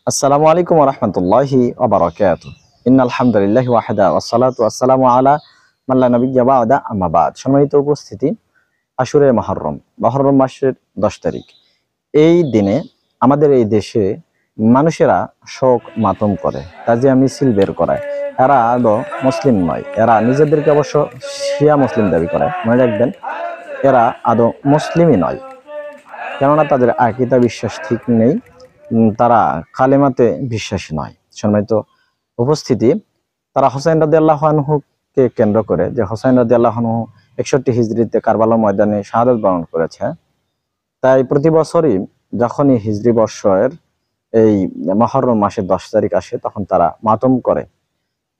আসসালামু আলাইকুম ওয়া রাহমাতুল্লাহি ওয়া বারাকাতুহু। ইন্নাল হামদুলিল্লাহি ওয়াহদা ওয়াসসালাতু ওয়াসসালামু আলা মান লা নাবিয়্যা বা'দা আম্মা বা'দ। সম্মানিত উপস্থিতি, আশুরে মুহররম মাসের 10 তারিখ। এই দিনে আমাদের এই দেশে মানুষেরা শোক মাতম করে, তাজিয়া মিছিল বের করায়। এরা আদৌ মুসলিম নয়, এরা নিজেদেরকে অবশ্য শিয়া মুসলিম দাবি করে। মনে রাখবেন, এরা আদৌ মুসলিমই নয়, কেননা তাদের আকীদা বিশ্বাস ঠিক নেই। তারা কালেমাতে বিশ্বাসী নয়। সম্মানিত উপস্থিতি, তারা হোসাইন রাদিয়াল্লাহু আনহুকে কেন্দ্র করে, যে হোসাইন রাদিয়াল্লাহু আনহু 61 হিজরিতে কারবালা ময়দানে শাহাদাত বরণ করেছে, তাই প্রতি বছরই যখনই হিজরি বর্ষের এই মুহররম মাসের 10 তারিখ আসে, তখন তারা মাতম করে,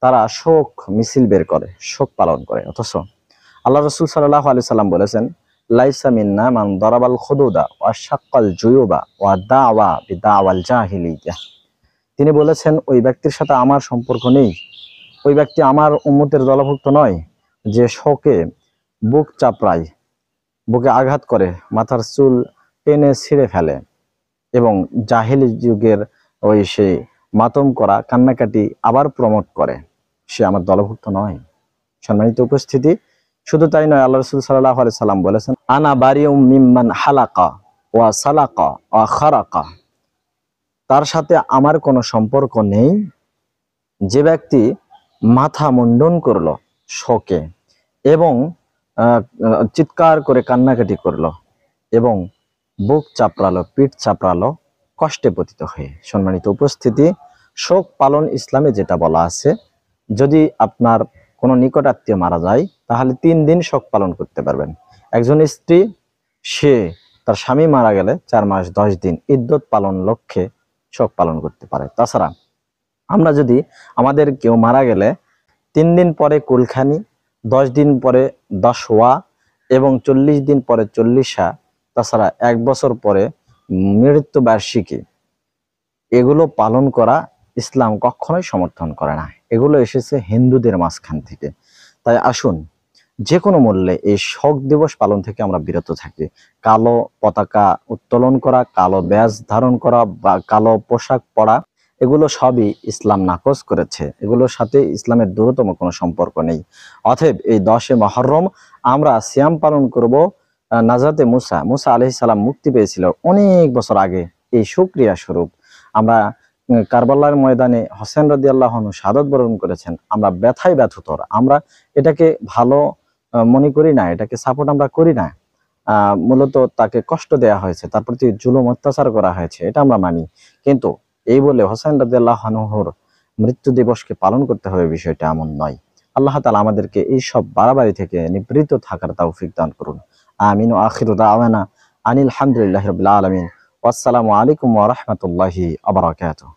তারা শোক মিছিল বের করে, শোক পালন করে। অথচ আল্লাহ রাসূল সাল্লাল্লাহু আলাইহি সাল্লাম বলেছেন, লাইসা মিন্না মান দারাবাল খুদুদা ওয়া শাক্কাল জুয়ুবা ওয়া দাওয়া বিদাওয়াল জাহিলিয়াহ। তিনি বলেছেন, ওই ব্যক্তির সাথে আমার সম্পর্ক নেই, ওই ব্যক্তি আমার উম্মতের দলভুক্ত নয়, যে শোকে বুক চাপড়ায়, বুকে আঘাত করে, মাথার চুল টেনে ছিঁড়ে ফেলে এবং জাহিলি যুগের ওই সে মাতম করা, কান্নাকাটি আবার প্রমোট করে, সে আমার দলভুক্ত নয়। সম্মানিত উপস্থিতি, শুধু তাই নয়, আল্লাহ রাসূল সাল্লাল্লাহু আলাইহি সাল্লাম বলেছেন, আনা বারিউম মিম্মান হালাকা ওয়া সালাকা ওয়া খারাকা। তার সাথে আমার কোনো সম্পর্ক নেই যে ব্যক্তি মাথা মুন্ডন করলো শোকে এবং চিৎকার করে কান্নাকাটি করলো এবং বুক চাপড়ালো, পিঠ চাপড়ালো, কষ্টে পতিত হয়ে। সম্মানিত উপস্থিতি, শোক পালন ইসলামে যেটা বলা আছে, যদি আপনার কোনো নিকট আত্মীয় মারা যায়, তাহলে 3 দিন শোক পালন করতে পারবেন। একজন স্ত্রী, সে তার স্বামী মারা গেলে 4 মাস 10 দিন ইদ্যত পালন লক্ষ্যে শোক পালন করতে পারে। তাছাড়া আমরা যদি আমাদের কেউ মারা গেলে 3 দিন পরে কুলখানি, 10 দিন পরে 10 ওয়া এবং 40 দিন পরে 40 তাছাড়া 1 বছর পরে মৃত্যুবার্ষিকী, এগুলো পালন করা ইসলাম কখনোই সমর্থন করে না। এগুলো এসেছে হিন্দুদের মাঝখান থেকে। তাই আসুন, যে কোনো মূল্যে এই শোক দিবস পালন থেকে আমরা বিরত থাকি। কালো পতাকা উত্তোলন করা, কালো ব্যাজ ধারণ করা বা কালো পোশাক পরা, এগুলো সবই ইসলাম নাকচ করেছে। এগুলোর সাথে ইসলামের দূরতম কোনো সম্পর্ক নেই। অতএব এই 10 মুহররম আমরা সিয়াম পালন করব। নাজাতে মুসা আলাইহিস সালাম মুক্তি পেয়েছিল অনেক বছর আগে। এই শুকরিয়া স্বরূপ আমরা কারবালার ময়দানে হোসেন রাদিয়াল্লাহু আনহু শাহাদাত বরণ করেছেন। আমরা ব্যথায় ব্যথুতর, আমরা এটাকে ভালো মনে করি না, এটাকে সাপোর্ট আমরা করি না। মূলত তাকে কষ্ট দেয়া হয়েছে, তার প্রতি জুলুম অত্যাচার করা হয়েছে, এটা আমরা মানি। কিন্তু এই বলে হোসেন রাদিয়াল্লাহু আনহুর মৃত্যু দিবসকে পালন করতে হবে, বিষয়টা এমন নয়। আল্লাহ তাআলা আমাদেরকে এই সব বাড়াবাড়ি থেকে নিবৃত্ত থাকার তৌফিক দান করুন। আমিন। ওয়া আখিরু দাওয়ানা আনিল হামদুলিল্লাহি রাব্বিল আলামিন। ওয়াসসালামু আলাইকুম ওয়া রাহমাতুল্লাহি ওয়া বারাকাতুহু।